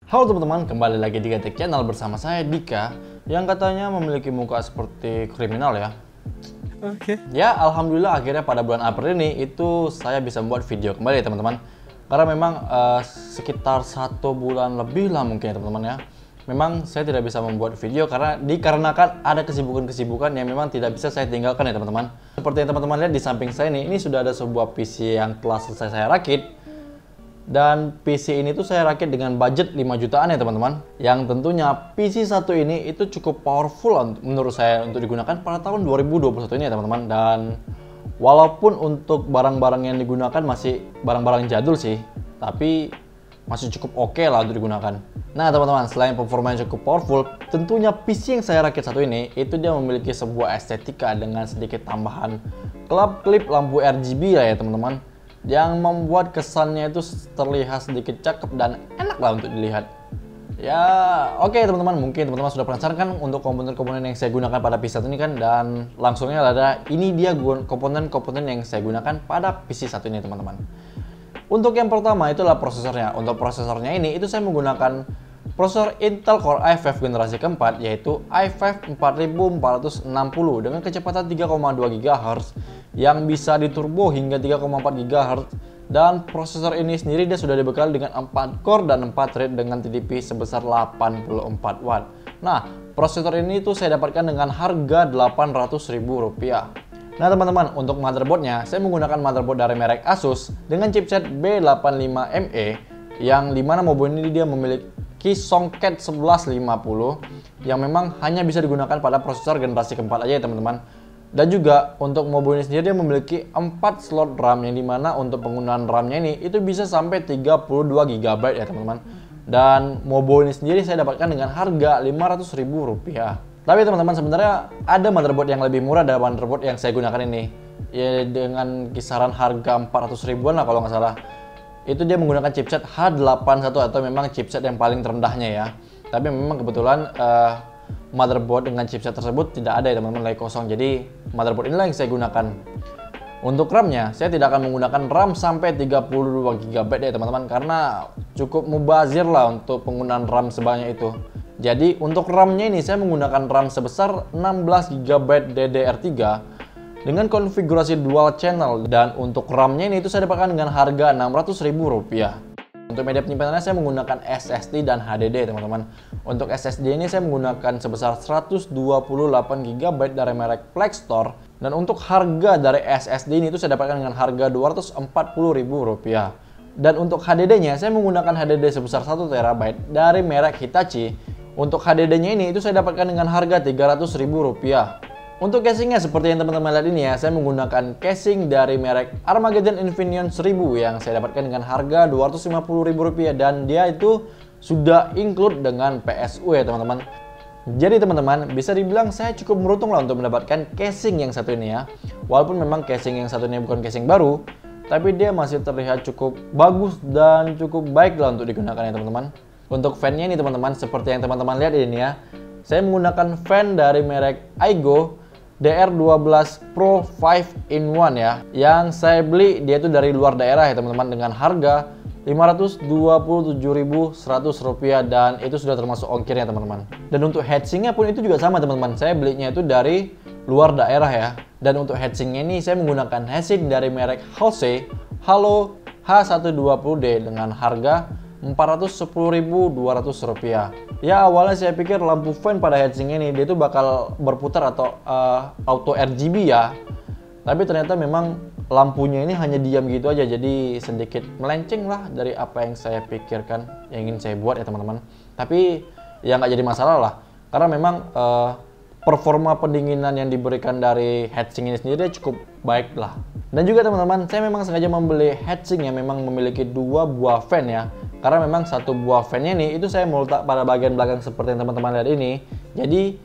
Halo teman-teman, kembali lagi di Getek Channel bersama saya Dika yang katanya memiliki muka seperti kriminal ya. Oke. Ya, alhamdulillah akhirnya pada bulan April ini itu saya bisa membuat video kembali ya teman-teman. Karena memang sekitar 1 bulan lebih lah mungkin ya teman-teman ya. Memang saya tidak bisa membuat video karena dikarenakan ada kesibukan-kesibukan yang memang tidak bisa saya tinggalkan ya teman-teman. Seperti yang teman-teman lihat di samping saya ini sudah ada sebuah PC yang telah selesai saya rakit. Dan PC ini tuh saya rakit dengan budget 5 jutaan ya teman-teman. Yang tentunya PC satu ini itu cukup powerful menurut saya untuk digunakan pada tahun 2021 ini ya teman-teman. Dan walaupun untuk barang-barang yang digunakan masih barang-barang jadul sih, tapi masih cukup oke lah untuk digunakan. Nah teman-teman, selain performanya cukup powerful, tentunya PC yang saya rakit satu ini itu dia memiliki sebuah estetika dengan sedikit tambahan klip lampu RGB lah ya teman-teman, yang membuat kesannya itu terlihat sedikit cakep dan enak lah untuk dilihat. Ya oke teman-teman, mungkin teman-teman sudah penasaran kan untuk komponen-komponen yang saya gunakan pada PC satu ini kan, dan langsungnya ada ini dia komponen-komponen yang saya gunakan pada PC satu ini teman-teman. Untuk yang pertama itulah prosesornya. Untuk prosesornya ini itu saya menggunakan prosesor Intel Core i5 generasi keempat, yaitu i5 4460 dengan kecepatan 3,2 GHz yang bisa diturbo hingga 3,4 GHz. Dan prosesor ini sendiri dia sudah dibekali dengan 4 core dan 4 thread dengan TDP sebesar 84 watt. Nah, prosesor ini tuh saya dapatkan dengan harga Rp800.000. Nah teman-teman, untuk motherboardnya saya menggunakan motherboard dari merek Asus dengan chipset B85ME yang dimana motherboard ini dia memiliki songket 1150 yang memang hanya bisa digunakan pada prosesor generasi keempat aja ya teman-teman. Dan juga untuk motherboard ini sendiri dia memiliki 4 slot RAM yang dimana untuk penggunaan RAM-nya ini itu bisa sampai 32 GB ya teman-teman. Dan motherboard ini sendiri saya dapatkan dengan harga Rp500.000. Tapi teman-teman, sebenarnya ada motherboard yang lebih murah dari motherboard yang saya gunakan ini. Ya dengan kisaran harga 400 ribuan lah kalau nggak salah. Itu dia menggunakan chipset H81 atau memang chipset yang paling terendahnya ya. Tapi memang kebetulan motherboard dengan chipset tersebut tidak ada ya teman-teman, lagi kosong. Jadi motherboard inilah yang saya gunakan. Untuk RAM-nya, saya tidak akan menggunakan RAM sampai 32 GB ya teman-teman, karena cukup mubazir lah untuk penggunaan RAM sebanyak itu. Jadi untuk RAM-nya ini saya menggunakan RAM sebesar 16 GB DDR3 dengan konfigurasi dual channel, dan untuk RAM-nya ini itu saya dapatkan dengan harga Rp600.000. Untuk media penyimpanannya saya menggunakan SSD dan HDD teman-teman. Untuk SSD ini saya menggunakan sebesar 128 GB dari merek Plextor, dan untuk harga dari SSD ini itu saya dapatkan dengan harga Rp240.000. Dan untuk HDD-nya saya menggunakan HDD sebesar 1 TB dari merek Hitachi. Untuk HDD-nya ini itu saya dapatkan dengan harga Rp300.000. Untuk casingnya seperti yang teman-teman lihat ini ya, saya menggunakan casing dari merek Armageddon Infineon 1000 yang saya dapatkan dengan harga Rp250.000, dan dia itu sudah include dengan PSU ya teman-teman. Jadi teman-teman, bisa dibilang saya cukup beruntung lah untuk mendapatkan casing yang satu ini ya. Walaupun memang casing yang satu ini bukan casing baru, tapi dia masih terlihat cukup bagus dan cukup baik lah untuk digunakan ya teman-teman. Untuk fan-nya ini teman-teman, seperti yang teman-teman lihat ini ya, saya menggunakan fan dari merek Aigo DR12 Pro 5-in-1 ya, yang saya beli dia itu dari luar daerah ya teman-teman, dengan harga Rp527.100, dan itu sudah termasuk ongkirnya teman-teman. Dan untuk heatsinknya pun itu juga sama teman-teman, saya belinya itu dari luar daerah ya. Dan untuk heatsinknya ini saya menggunakan heatsink dari merek Halsey Halo H120D dengan harga Rp410.200. Ya awalnya saya pikir lampu fan pada heatsink ini dia itu bakal berputar atau auto RGB ya, tapi ternyata memang lampunya ini hanya diam gitu aja, jadi sedikit melenceng lah dari apa yang saya pikirkan yang ingin saya buat ya teman-teman. Tapi ya nggak jadi masalah lah, karena memang performa pendinginan yang diberikan dari heatsink ini sendiri cukup baik lah. Dan juga teman-teman, saya memang sengaja membeli heatsink yang memang memiliki 2 buah fan ya, karena memang satu buah fan-nya ini itu saya mau letak pada bagian belakang seperti yang teman-teman lihat ini. Jadi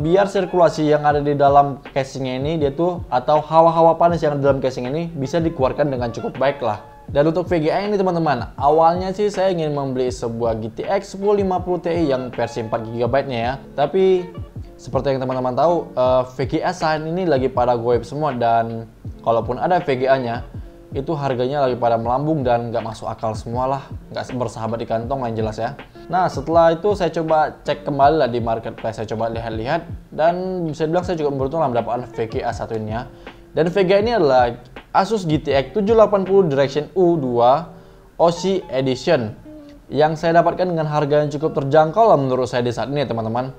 biar sirkulasi yang ada di dalam casingnya ini dia tuh, atau hawa-hawa panas yang ada di dalam casing ini bisa dikeluarkan dengan cukup baik lah. Dan untuk VGA ini teman-teman, awalnya sih saya ingin membeli sebuah GTX 1050 Ti yang versi 4 GB nya ya, tapi seperti yang teman-teman tahu, VGA saat ini lagi pada goib semua, dan kalaupun ada VGA nya itu harganya lagi pada melambung dan nggak masuk akal semua lah, nggak bersahabat di kantong yang jelas ya. Nah setelah itu saya coba cek kembali lah di marketplace, saya coba lihat-lihat dan bisa dibilang saya juga beruntung lah mendapatkan VGA satu ini ya. Dan VGA ini adalah Asus GTX 780 Direction U2 OC Edition yang saya dapatkan dengan harga yang cukup terjangkau lah menurut saya di saat ini ya teman-teman.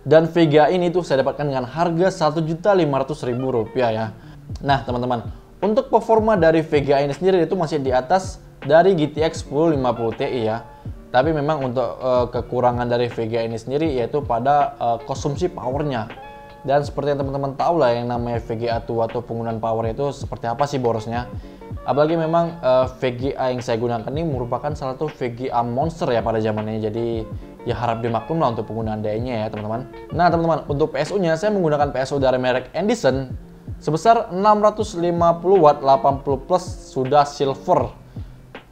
Dan VGA ini tuh saya dapatkan dengan harga Rp1.500.000 ya. Nah teman-teman, untuk performa dari VGA ini sendiri itu masih di atas dari GTX 1050 Ti ya. Tapi memang untuk kekurangan dari VGA ini sendiri yaitu pada konsumsi powernya. Dan seperti yang teman-teman tahu lah yang namanya VGA tua atau penggunaan power itu seperti apa sih borosnya. Apalagi memang VGA yang saya gunakan ini merupakan salah satu VGA monster ya pada zamannya. Jadi ya harap dimaklum lah untuk penggunaan daya-nya ya teman-teman. Nah teman-teman, untuk PSU-nya saya menggunakan PSU dari merek Edison sebesar 650 watt 80 plus sudah silver.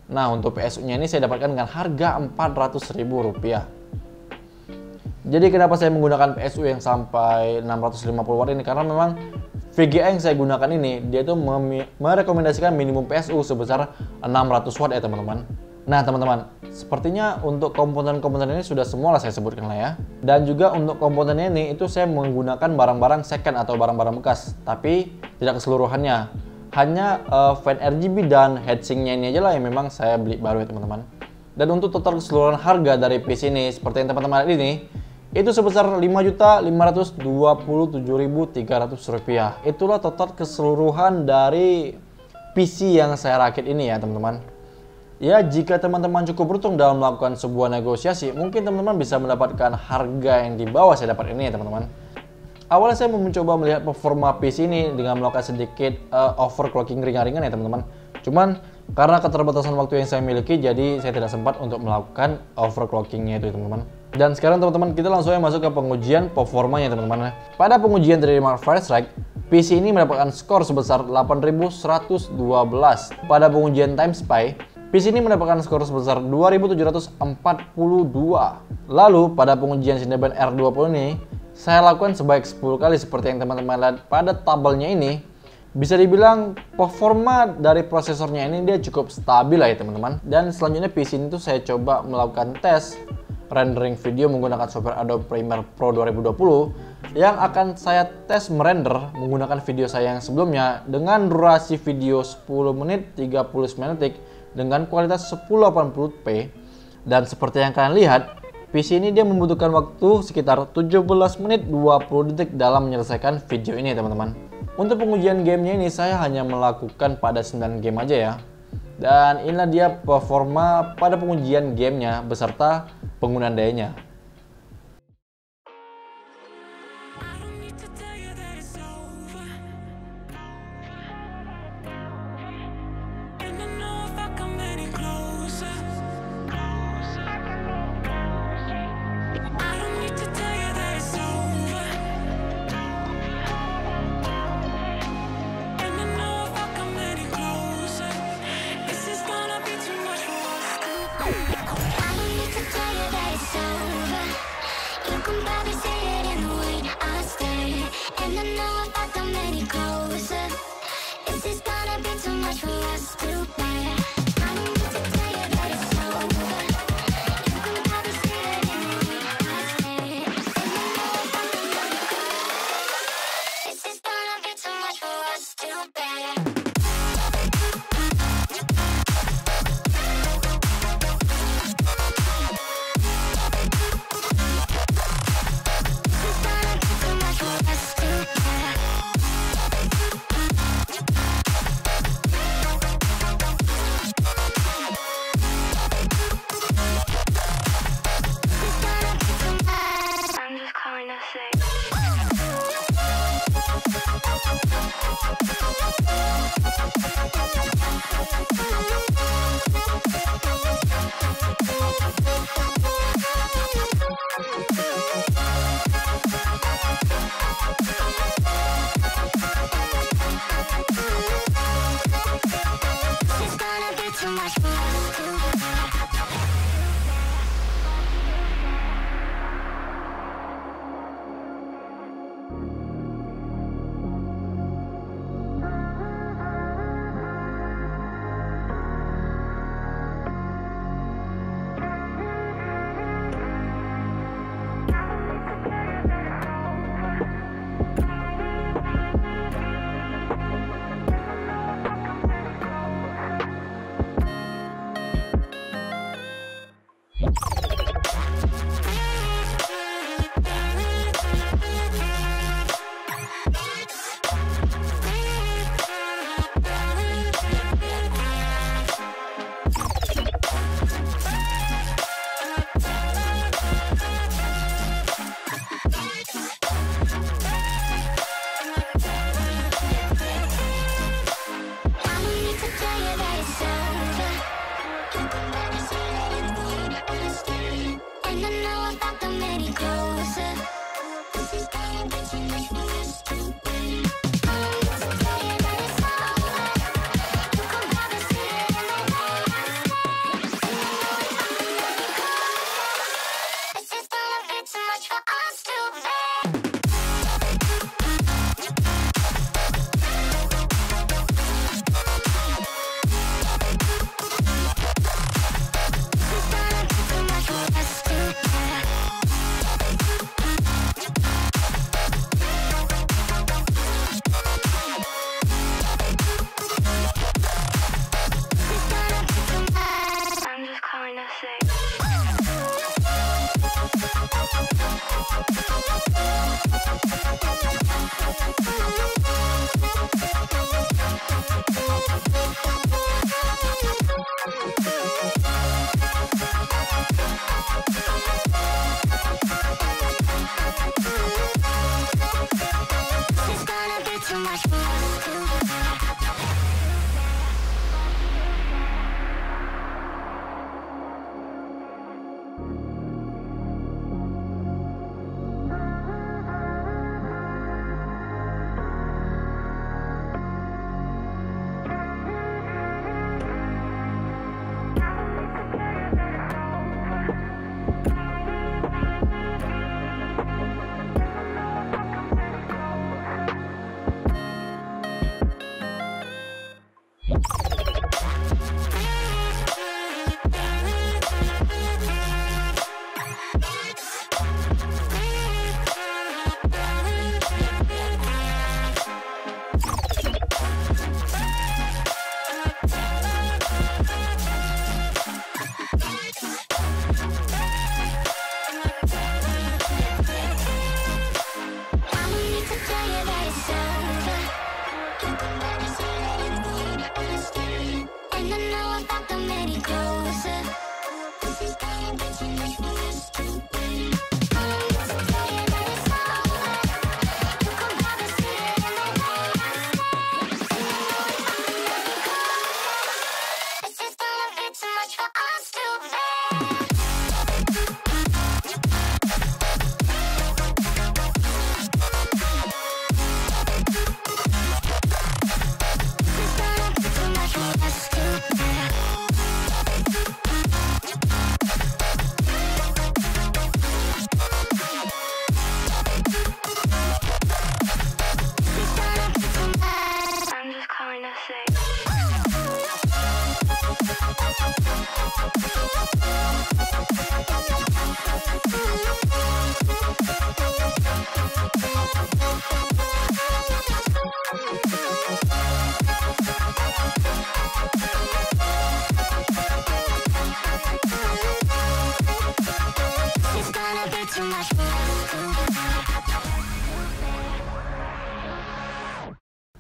Nah untuk PSU-nya ini saya dapatkan dengan harga Rp400.000. Jadi kenapa saya menggunakan PSU yang sampai 650 watt ini? Karena memang VGA yang saya gunakan ini dia itu merekomendasikan minimum PSU sebesar 600 watt ya teman-teman. Nah teman-teman, sepertinya untuk komponen-komponen ini sudah semua lah saya sebutkan lah ya. Dan juga untuk komponennya ini itu saya menggunakan barang-barang second atau barang-barang bekas, tapi tidak keseluruhannya. Hanya fan RGB dan heatsinknya ini aja lah yang memang saya beli baru ya teman-teman. Dan untuk total keseluruhan harga dari PC ini seperti yang teman-teman lihat ini itu sebesar Rp5.527.300. Itulah total keseluruhan dari PC yang saya rakit ini ya teman-teman. Ya, jika teman-teman cukup beruntung dalam melakukan sebuah negosiasi, mungkin teman-teman bisa mendapatkan harga yang di bawah saya dapat ini ya teman-teman. Awalnya saya mencoba melihat performa PC ini dengan melakukan sedikit overclocking ringan-ringan ya teman-teman. Cuman karena keterbatasan waktu yang saya miliki, jadi saya tidak sempat untuk melakukan overclockingnya itu teman-teman. Dan sekarang teman-teman kita langsung masuk ke pengujian performanya teman-teman. Pada pengujian dari Mark Firestrike, PC ini mendapatkan skor sebesar 8112. Pada pengujian Time Spy, PC ini mendapatkan skor sebesar 2742. Lalu pada pengujian Cinebench R20 ini saya lakukan sebanyak 10 kali seperti yang teman-teman lihat pada tabelnya ini. Bisa dibilang performa dari prosesornya ini dia cukup stabil lah ya teman-teman. Dan selanjutnya PC ini tuh saya coba melakukan tes rendering video menggunakan software Adobe Premiere Pro 2020 yang akan saya tes merender menggunakan video saya yang sebelumnya dengan durasi video 10 menit 39 detik dengan kualitas 1080p. Dan seperti yang kalian lihat, PC ini dia membutuhkan waktu sekitar 17 menit 20 detik dalam menyelesaikan video ini teman-teman. Untuk pengujian gamenya ini saya hanya melakukan pada 9 game aja ya. Dan inilah dia performa pada pengujian gamenya beserta penggunaan dayanya.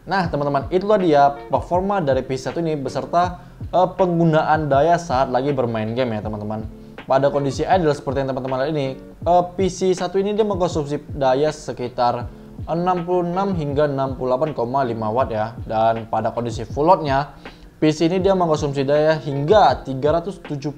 Nah teman-teman, itulah dia performa dari PC1 ini beserta penggunaan daya saat lagi bermain game ya teman-teman. Pada kondisi idle seperti yang teman-teman lihat ini, PC1 ini dia mengkonsumsi daya sekitar 66 hingga 68,5 watt ya. Dan pada kondisi full loadnya, PC ini dia mengkonsumsi daya hingga 378,8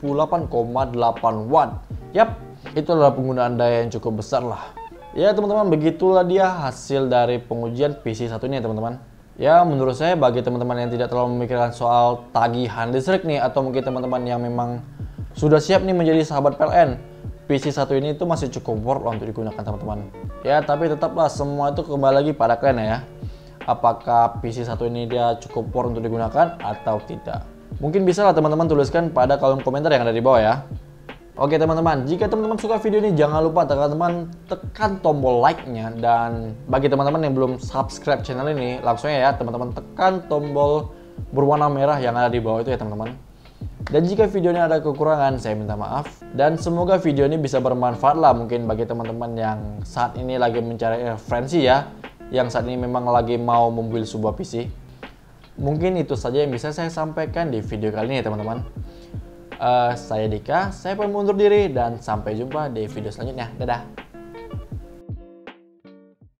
watt. Yap, itu adalah penggunaan daya yang cukup besar lah. Ya teman-teman, begitulah dia hasil dari pengujian PC1 ini ya teman-teman. Ya menurut saya bagi teman-teman yang tidak terlalu memikirkan soal tagihan listrik nih, atau mungkin teman-teman yang memang sudah siap nih menjadi sahabat PLN, PC1 ini itu masih cukup worth untuk digunakan teman-teman. Ya tapi tetaplah semua itu kembali lagi pada kalian ya. Apakah PC1 ini dia cukup worth untuk digunakan atau tidak? Mungkin bisa lah teman-teman tuliskan pada kolom komentar yang ada di bawah ya. Oke teman-teman, jika teman-teman suka video ini jangan lupa tekan tombol like-nya, dan bagi teman-teman yang belum subscribe channel ini, langsung ya teman-teman tekan tombol berwarna merah yang ada di bawah itu ya teman-teman. Dan jika video ini ada kekurangan, saya minta maaf, dan semoga video ini bisa bermanfaat lah mungkin bagi teman-teman yang saat ini lagi mencari referensi ya, yang saat ini memang lagi mau membeli sebuah PC. Mungkin itu saja yang bisa saya sampaikan di video kali ini ya teman-teman. Saya Dika, saya pamit undur diri dan sampai jumpa di video selanjutnya. Dadah.